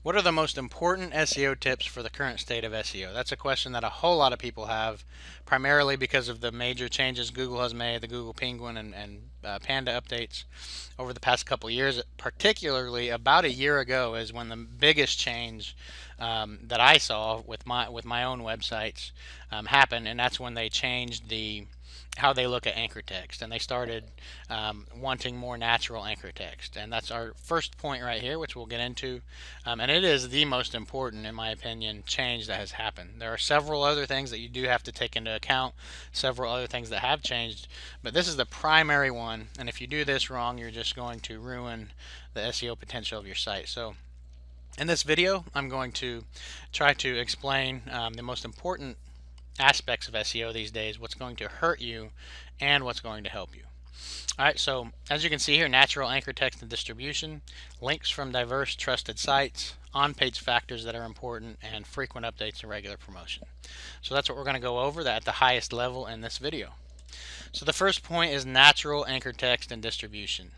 What are the most important SEO tips for the current state of SEO? That's a question that a whole lot of people have, primarily because of the major changes Google has made, the Google Penguin and Panda updates over the past couple of years. Particularly about a year ago is when the biggest change that I saw with my own websites happened, and that's when they changed the how they look at anchor text, and they started wanting more natural anchor text. And that's our first point right here, which we'll get into. And it is the most important, in my opinion, change that has happened. There are several other things that you do have to take into account, several other things that have changed, but this is the primary one. And if you do this wrong, you're just going to ruin the SEO potential of your site. So in this video, I'm going to try to explain the most important aspects of SEO these days, what's going to hurt you, and what's going to help you. All right, so as you can see here, natural anchor text and distribution, links from diverse trusted sites, on-page factors that are important, and frequent updates and regular promotion. So that's what we're going to go over that at the highest level in this video. So the first point is natural anchor text and distribution.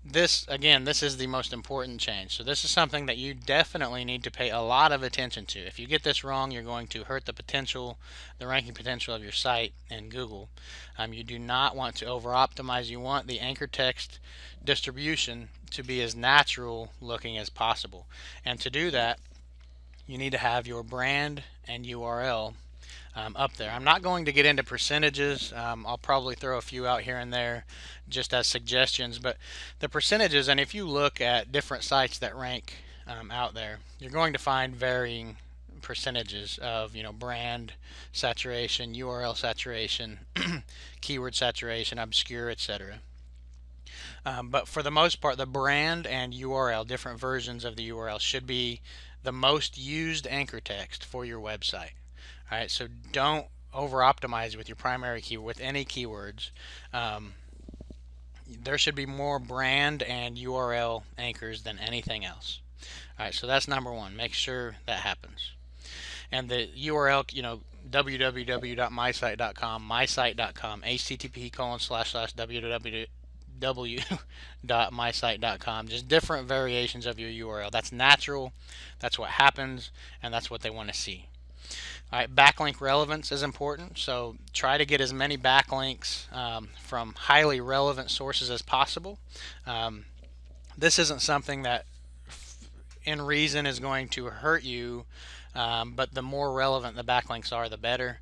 This is the most important change. So this is something that you definitely need to pay a lot of attention to. If you get this wrong, you're going to hurt the ranking potential of your site in Google. You do not want to over-optimize. You want the anchor text distribution to be as natural looking as possible. And to do that, you need to have your brand and URL up there. I'm not going to get into percentages. I'll probably throw a few out here and there just as suggestions, but the percentages, and if you look at different sites that rank out there, you're going to find varying percentages of brand saturation, URL saturation, keyword saturation, obscure, etc. But for the most part, the brand and URL, different versions of the URL, should be the most used anchor text for your website. All right, so don't over optimize with your primary keyword, with any keywords. There should be more brand and URL anchors than anything else. All right, so that's number one. Make sure that happens. And the URL, www.mysite.com, mysite.com, http://www.mysite.com, just different variations of your URL. That's natural, that's what happens, and that's what they want to see. All right, backlink relevance is important, so try to get as many backlinks from highly relevant sources as possible. This isn't something that in reason is going to hurt you, but the more relevant the backlinks are, the better.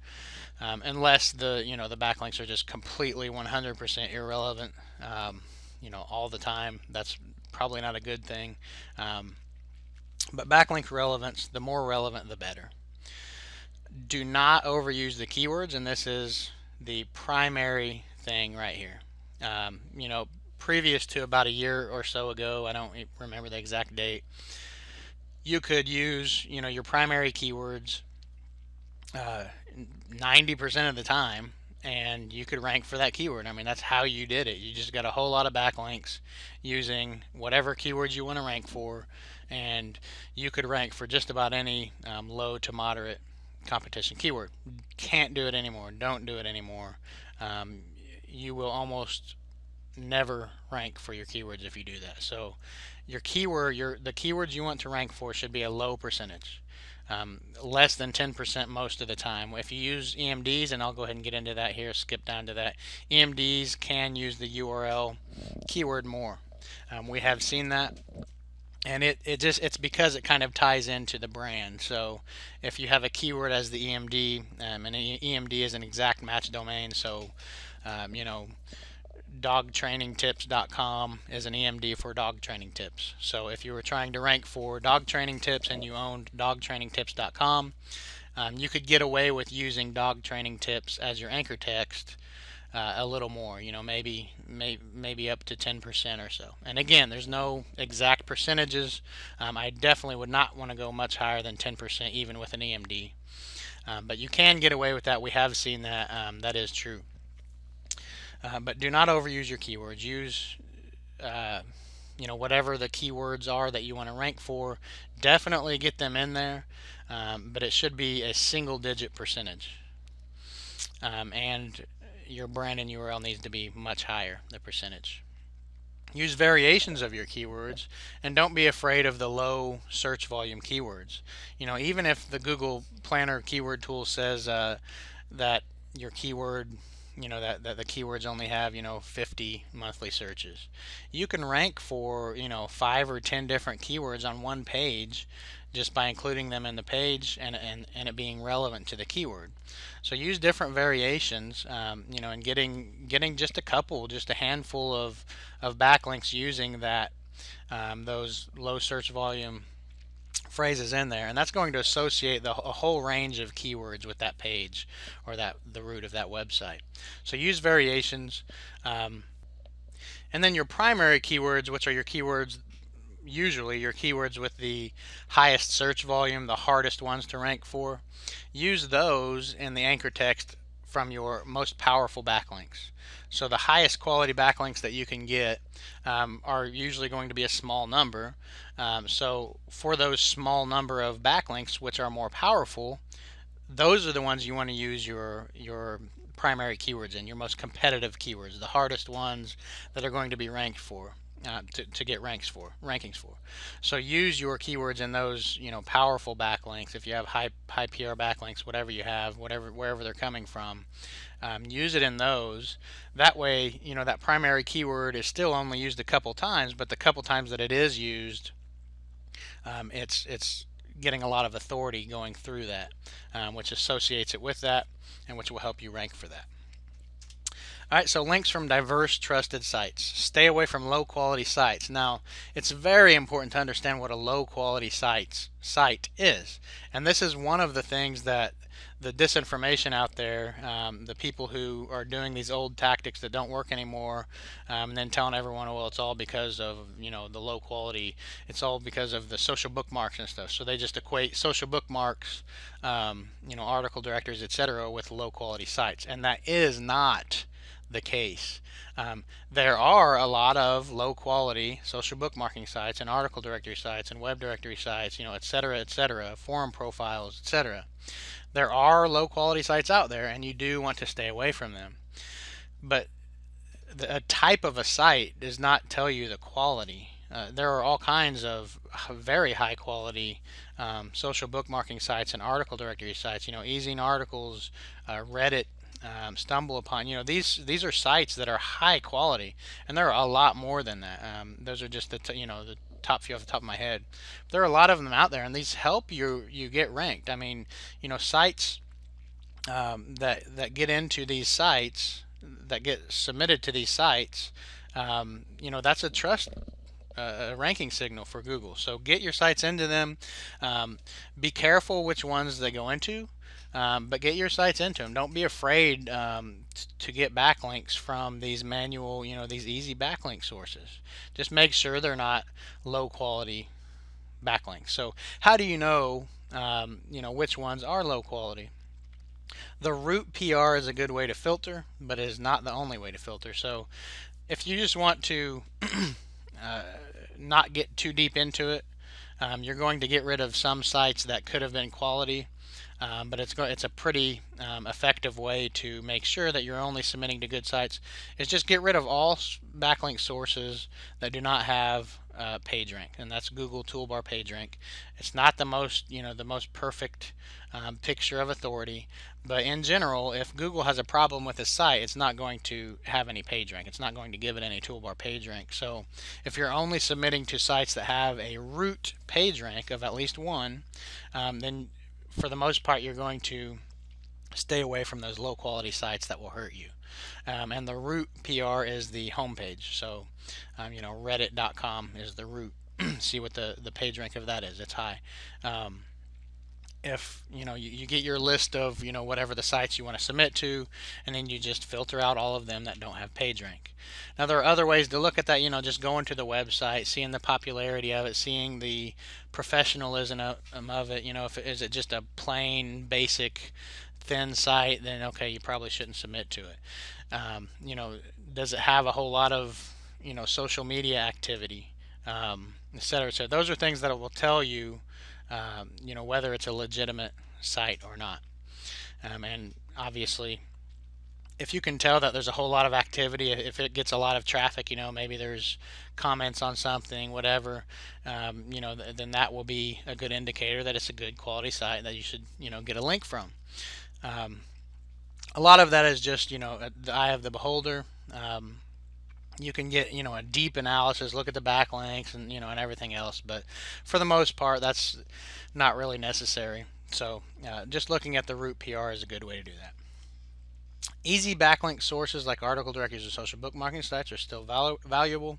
Unless the backlinks are just completely 100% irrelevant, all the time. That's probably not a good thing. But backlink relevance, the more relevant, the better. Do not overuse the keywords, and this is the primary thing right here. Previous to about a year or so ago, I don't remember the exact date, you could use your primary keywords 90% of the time, and you could rank for that keyword. I mean, that's how you did it. You just got a whole lot of backlinks using whatever keywords you want to rank for, and you could rank for just about any low to moderate competition keyword. Can't do it anymore. Don't do it anymore. You will almost never rank for your keywords if you do that. So the keywords you want to rank for should be a low percentage. Less than 10% most of the time. If you use EMDs, and I'll go ahead and get into that here, skip down to that, EMDs can use the URL keyword more. We have seen that, and it's because it kind of ties into the brand. So if you have a keyword as the EMD, and EMD is an exact match domain, so dogtrainingtips.com is an EMD for dog training tips. So if you were trying to rank for dog training tips and you owned dogtrainingtips.com, you could get away with using dog training tips as your anchor text a little more, maybe up to 10% or so. And again, there's no exact percentages. I definitely would not want to go much higher than 10% even with an EMD. But you can get away with that. We have seen that. That is true. But do not overuse your keywords. Use whatever the keywords are that you want to rank for. Definitely get them in there, but it should be a single-digit percentage. And your brand and URL needs to be much higher, the percentage. Use variations of your keywords, and don't be afraid of the low search volume keywords. Even if the Google Planner keyword tool says that your keyword, that the keywords only have 50 monthly searches, you can rank for 5 or 10 different keywords on one page just by including them in the page, and it being relevant to the keyword. So use different variations, and getting just a handful of backlinks using those low search volume phrases in there, and that's going to associate a whole range of keywords with that page or the root of that website. So use variations, and then your primary keywords, which are your keywords, usually your keywords with the highest search volume, the hardest ones to rank for. Use those in the anchor text from your most powerful backlinks. So the highest quality backlinks that you can get are usually going to be a small number. So for those small number of backlinks, which are more powerful, those are the ones you want to use your primary keywords in, your most competitive keywords, the hardest ones that are going to be ranked for. To get rankings for. So use your keywords in those powerful backlinks. If you have high PR backlinks, whatever you have, wherever they're coming from, use it in those. That way, that primary keyword is still only used a couple times, but the couple times that it is used, it's getting a lot of authority going through that, which associates it with that, and which will help you rank for that. All right, so links from diverse trusted sites. Stay away from low quality sites. Now, it's very important to understand what a low quality site is. And this is one of the things that the disinformation out there, the people who are doing these old tactics that don't work anymore, and then telling everyone, well, it's all because of the low quality. It's all because of the social bookmarks and stuff. So they just equate social bookmarks, article directories, etc., with low quality sites, and that is not the case. There are a lot of low quality social bookmarking sites and article directory sites and web directory sites, etc., forum profiles, etc. There are low quality sites out there, and you do want to stay away from them. But a type of a site does not tell you the quality. There are all kinds of very high quality social bookmarking sites and article directory sites. Easing Articles, Reddit, Stumble Upon. These are sites that are high quality, and there are a lot more than that. Those are just the top few off the top of my head. There are a lot of them out there, and these help you get ranked. I mean, sites that get into these sites, that get submitted to these sites, that's a trust ranking signal for Google. So get your sites into them. Be careful which ones they go into. But get your sites into them. Don't be afraid to get backlinks from these manual, these easy backlink sources. Just make sure they're not low quality backlinks. So how do you know, which ones are low quality? The root PR is a good way to filter, but it is not the only way to filter. So if you just want to not get too deep into it, you're going to get rid of some sites that could have been quality. But it's a pretty effective way to make sure that you're only submitting to good sites. Is just get rid of all backlink sources that do not have PageRank, and that's Google Toolbar PageRank. It's not the most perfect picture of authority, but in general, if Google has a problem with a site, it's not going to have any PageRank. It's not going to give it any Toolbar PageRank. So if you're only submitting to sites that have a root PageRank of at least one, then for the most part, you're going to stay away from those low quality sites that will hurt you. And the root PR is the homepage. So, reddit.com is the root. See what the page rank of that is. It's high. If you get your list of whatever the sites you want to submit to, and then you just filter out all of them that don't have PageRank. Now there are other ways to look at that. Just going to the website, seeing the popularity of it, seeing the professionalism of it. Is it just a plain basic thin site, then okay, you probably shouldn't submit to it. Does it have a whole lot of social media activity, etc. So those are things that will tell you whether it's a legitimate site or not. And obviously, if you can tell that there's a whole lot of activity, if it gets a lot of traffic, maybe there's comments on something, whatever, then that will be a good indicator that it's a good quality site that you should, get a link from. Um, a lot of that is just, the eye of the beholder. You can get, a deep analysis, look at the backlinks and everything else, but for the most part, that's not really necessary. So just looking at the root PR is a good way to do that. Easy backlink sources like article directories or social bookmarking sites are still valuable,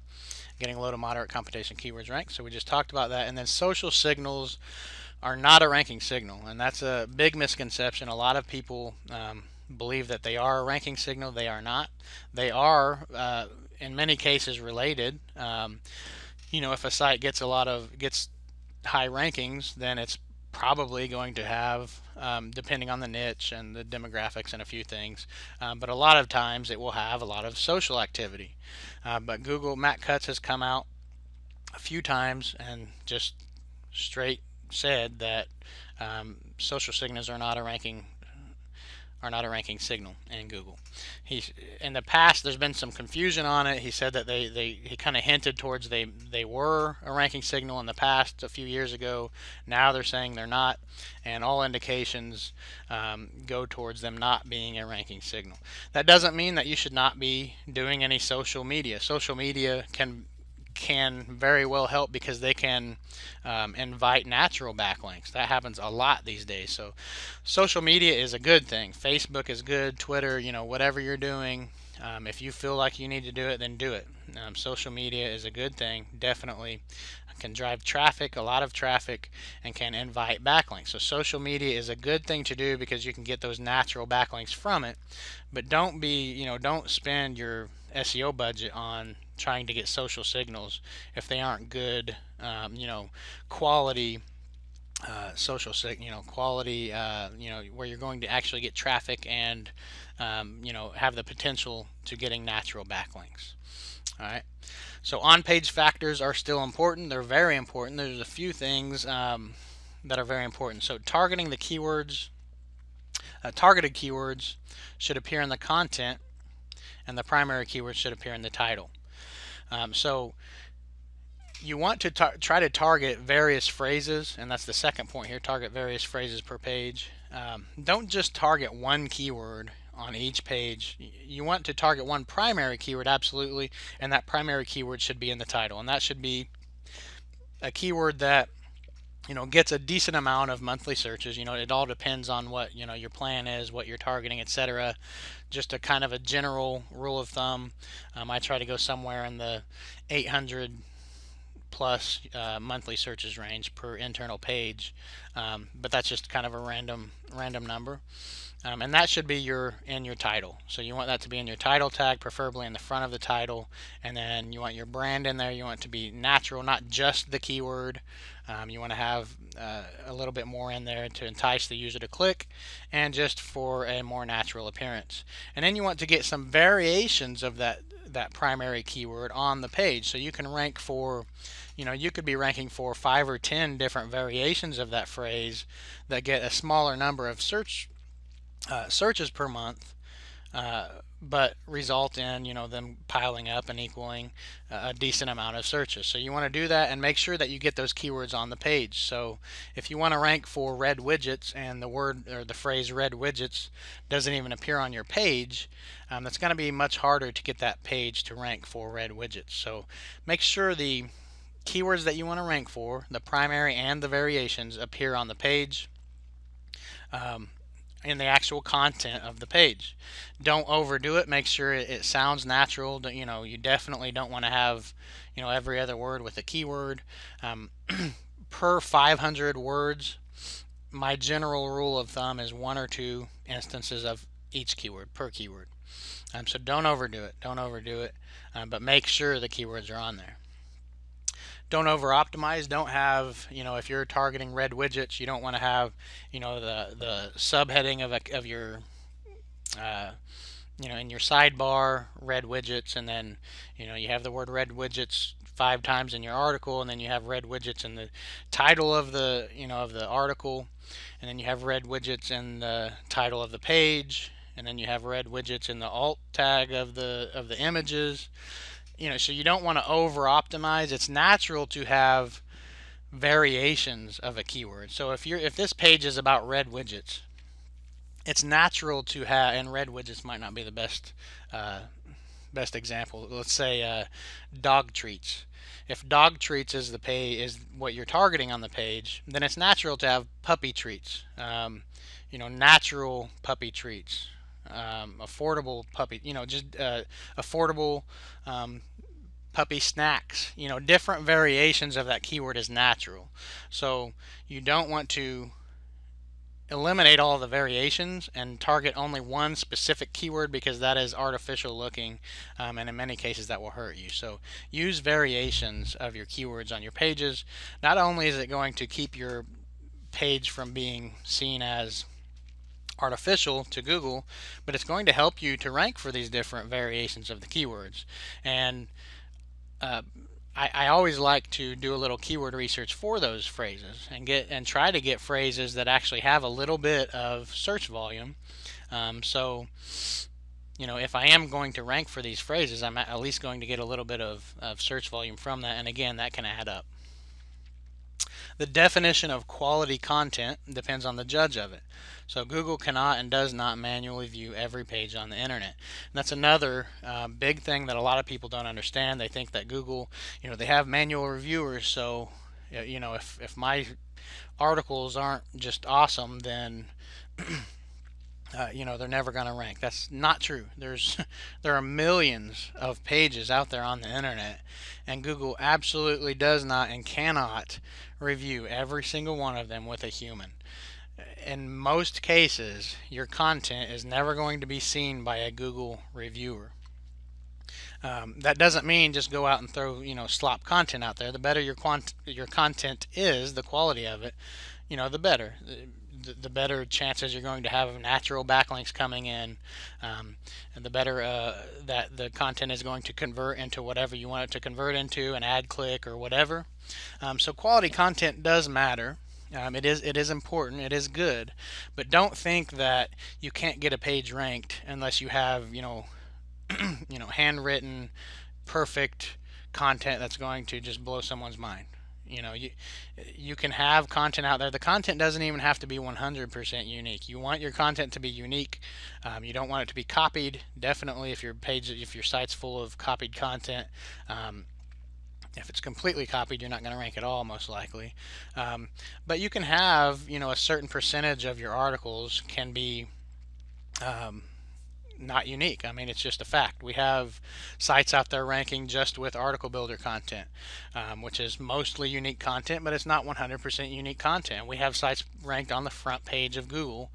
getting low to moderate competition keywords ranked. So we just talked about that. And then social signals are not a ranking signal, and that's a big misconception. A lot of people believe that they are a ranking signal. They are not. They are, in many cases, related. If a site gets high rankings, then it's probably going to have, depending on the niche and the demographics and a few things, but a lot of times it will have a lot of social activity. But Matt Cutts has come out a few times and just straight said that social signals are not a ranking signal in Google. In the past, there's been some confusion on it. He said that he kind of hinted towards they were a ranking signal in the past a few years ago. Now they're saying they're not, and all indications go towards them not being a ranking signal. That doesn't mean that you should not be doing any social media. Social media can very well help because they can invite natural backlinks. That happens a lot these days. So social media is a good thing. Facebook is good, Twitter, whatever you're doing. If you feel like you need to do it, then do it. Social media is a good thing, definitely. Can drive traffic, a lot of traffic, and can invite backlinks. So social media is a good thing to do because you can get those natural backlinks from it. But don't spend your SEO budget on trying to get social signals if they aren't good, quality quality, where you're going to actually get traffic and, have the potential to getting natural backlinks. All right. So on-page factors are still important. They're very important. There's a few things that are very important. So targeting the keywords, targeted keywords should appear in the content, and the primary keywords should appear in the title. So you want to try to target various phrases, and that's the second point here, target various phrases per page. Don't just target one keyword on each page. You want to target one primary keyword, absolutely, and that primary keyword should be in the title, and that should be a keyword that gets a decent amount of monthly searches. It all depends on what your plan is, what you're targeting, etc. Just a kind of a general rule of thumb. I try to go somewhere in the 800 plus monthly searches range per internal page, but that's just kind of a random number. And that should be in your title. So you want that to be in your title tag, preferably in the front of the title, and then you want your brand in there. You want it to be natural, not just the keyword. You want to have a little bit more in there to entice the user to click, and just for a more natural appearance. And then you want to get some variations of that primary keyword on the page, so you can rank for, you could be ranking for 5 or 10 different variations of that phrase that get a smaller number of searches per month, but result in them piling up and equaling a decent amount of searches. So you want to do that and make sure that you get those keywords on the page. So if you want to rank for red widgets and the word or the phrase red widgets doesn't even appear on your page, that's going to be much harder to get that page to rank for red widgets. So make sure the keywords that you want to rank for, the primary and the variations, appear on the page. In the actual content of the page. Don't overdo it. Make sure it sounds natural. You definitely don't want to have every other word with a keyword. Per 500 words, my general rule of thumb is 1 or 2 instances of each keyword per keyword. So don't overdo it. But make sure the keywords are on there. Don't over optimize. Don't have, if you're targeting red widgets, you don't want to have, the subheading of your, in your sidebar, red widgets, and then, you have the word red widgets 5 times in your article, and then you have red widgets in the title of the, of the article, and then you have red widgets in the title of the page, and then you have red widgets in the alt tag of the images. So you don't want to over optimize. It's natural to have variations of a keyword. So if this page is about red widgets, it's natural to have, and red widgets might not be the best example. Let's say dog treats. If dog treats is the pay is what you're targeting on the page, then it's natural to have puppy treats. Natural puppy treats, affordable puppy. Just affordable puppy snacks. Different variations of that keyword is natural. So you don't want to eliminate all the variations and target only one specific keyword, because that is artificial looking, and in many cases that will hurt you. So use variations of your keywords on your pages. Not only is it going to keep your page from being seen as artificial to Google, but it's going to help you to rank for these different variations of the keywords. And uh, I always like to do a little keyword research for those phrases and try to get phrases that actually have a little bit of search volume. So if I am going to rank for these phrases, I'm at least going to get a little bit of search volume from that, and again, that can add up. The definition of quality content depends on the judge of it. So Google cannot and does not manually view every page on the internet. And that's another big thing that a lot of people don't understand. They think that Google, they have manual reviewers, so if my articles aren't just awesome, then they're never going to rank. That's not true. There are millions of pages out there on the internet, and Google absolutely does not and cannot review every single one of them with a human. In most cases, your content is never going to be seen by a Google reviewer. That doesn't mean just go out and throw slop content out there. The better your content is, the quality of it, the better. The better chances you're going to have of natural backlinks coming in, and the better that the content is going to convert into whatever you want it to convert into, an ad click or whatever. So quality content does matter. It is important. It is good, but don't think that you can't get a page ranked unless you have handwritten, perfect content that's going to just blow someone's mind. You can have content out there. The content doesn't even have to be 100% unique. You want your content to be unique. You don't want it to be copied. Definitely, if your site's full of copied content, if it's completely copied, you're not going to rank at all, most likely. But you can have, a certain percentage of your articles can be not unique. I mean, it's just a fact. We have sites out there ranking just with article builder content, which is mostly unique content, but it's not 100% unique content. We have sites ranked on the front page of Google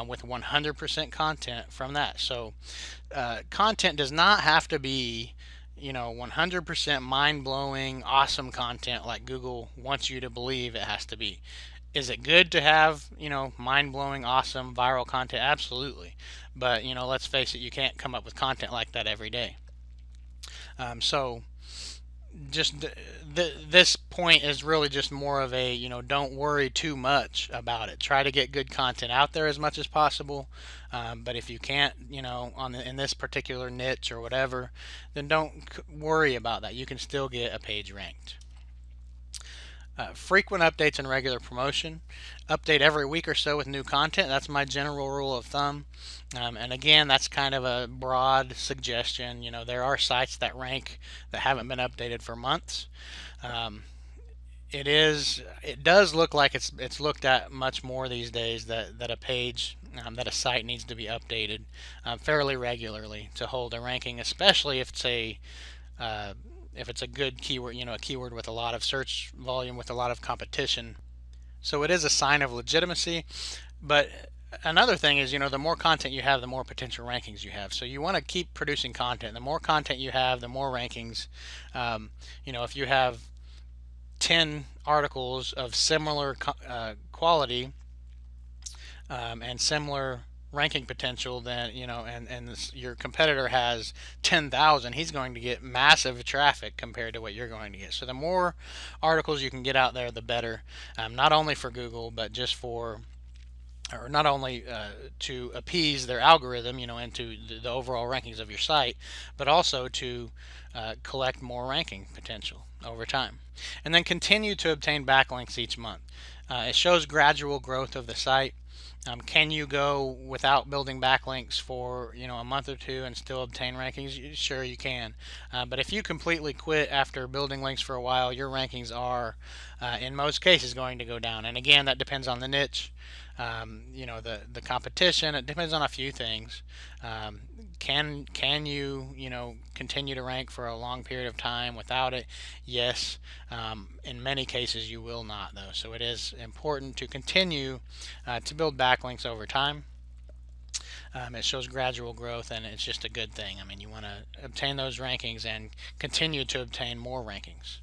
with 100% content from that. So content does not have to be 100% mind-blowing, awesome content like Google wants you to believe it has to be. Is it good to have, mind-blowing, awesome, viral content? Absolutely. But, let's face it, you can't come up with content like that every day. So just this point is really just more of a, don't worry too much about it. Try to get good content out there as much as possible. But if you can't, in this particular niche or whatever, then don't worry about that. You can still get a page ranked. Frequent updates and regular promotion. Update every week or so with new content. That's my general rule of thumb. And again, that's kind of a broad suggestion. There are sites that rank that haven't been updated for months. It does look like it's looked at much more these days that a page, that a site needs to be updated fairly regularly to hold a ranking, especially if it's a good keyword, a keyword with a lot of search volume, with a lot of competition. So it is a sign of legitimacy. But another thing is, the more content you have, the more potential rankings you have. So you want to keep producing content. The more content you have, the more rankings. If you have 10 articles of similar quality and similar ranking potential, then and your competitor has 10,000, he's going to get massive traffic compared to what you're going to get. So the more articles you can get out there, the better, not only for Google, but just for or not only to appease their algorithm, into the overall rankings of your site, but also to collect more ranking potential over time. And then continue to obtain backlinks each month. It shows gradual growth of the site. Can you go without building backlinks for a month or two and still obtain rankings? Sure, you can. But if you completely quit after building links for a while, your rankings are, in most cases, going to go down. And again, that depends on the niche, the competition. It depends on a few things. Um, can you continue to rank for a long period of time without it? Yes. In many cases, you will not, though. So it is important to continue to build backlinks over time. It shows gradual growth, and it's just a good thing. I mean, you want to obtain those rankings and continue to obtain more rankings.